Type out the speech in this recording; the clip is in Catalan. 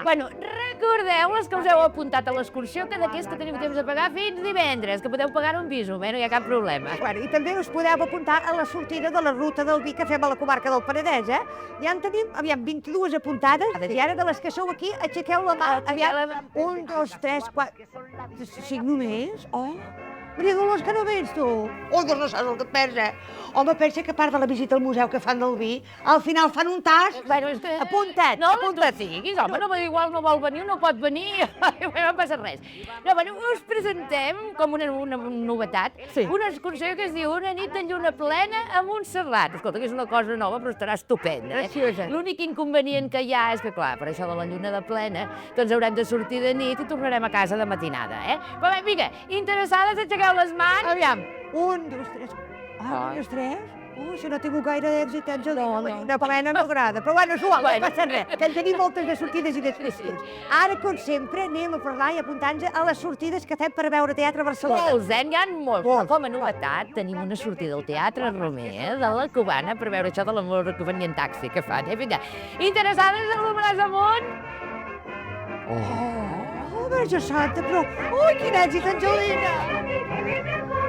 Bueno, recordeu les que us heu apuntat a l'excursió, que d'aquests que teniu temps de pagar fins divendres, que podeu pagar un piso, no hi ha cap problema. Bueno, i també us podeu apuntar a la sortida de la ruta del vi que fem a la comarca del Penedès, eh? Ja en tenim, aviam, 22 apuntades, i ara de les que sou aquí, aixequeu la mà, aviam, 1, 2, 3, 4, 5 només, oh? Maria Dolors, que no vens, tu? Oh, doncs no saps el que pensa. Home, pensa que a part de la visita al museu que fan del vi, al final fan un tas. Bueno, és que... Apunta't, no, apunta't. No siguis, home, no, igual no vol venir o no pot venir, no passa res. No, bueno, us presentem com una novetat, una excursió que es diu Una nit de lluna plena a Montserrat. Escolta, que és una cosa nova, però estarà estupenda. L'únic inconvenient que hi ha és que, clar, per això de la lluna de plena, doncs haurem de sortir de nit i tornarem a casa de matinada, eh? Però bé, vinga, interessades, aixequeu les mans. Aviam, 1, 2, 3... Ah, 1, 2, 3? Si no he tingut gaire èxit, una plena no agrada. Però bueno, és igual, no passa res, que en tenim moltes de sortides i d'excursions. Ara, com sempre, anem a parlar i apuntant-nos a les sortides que fem per veure teatre a Barcelona. Molts, n'hi ha molts. Però com a novetat tenim una sortida al Teatre Romer de la Cubana per veure això de l'amor que venia en taxi que fan. Vinga, interessades en el braç amunt? Oh, Verge Santa, però... Ui, quin èxit, Angelina!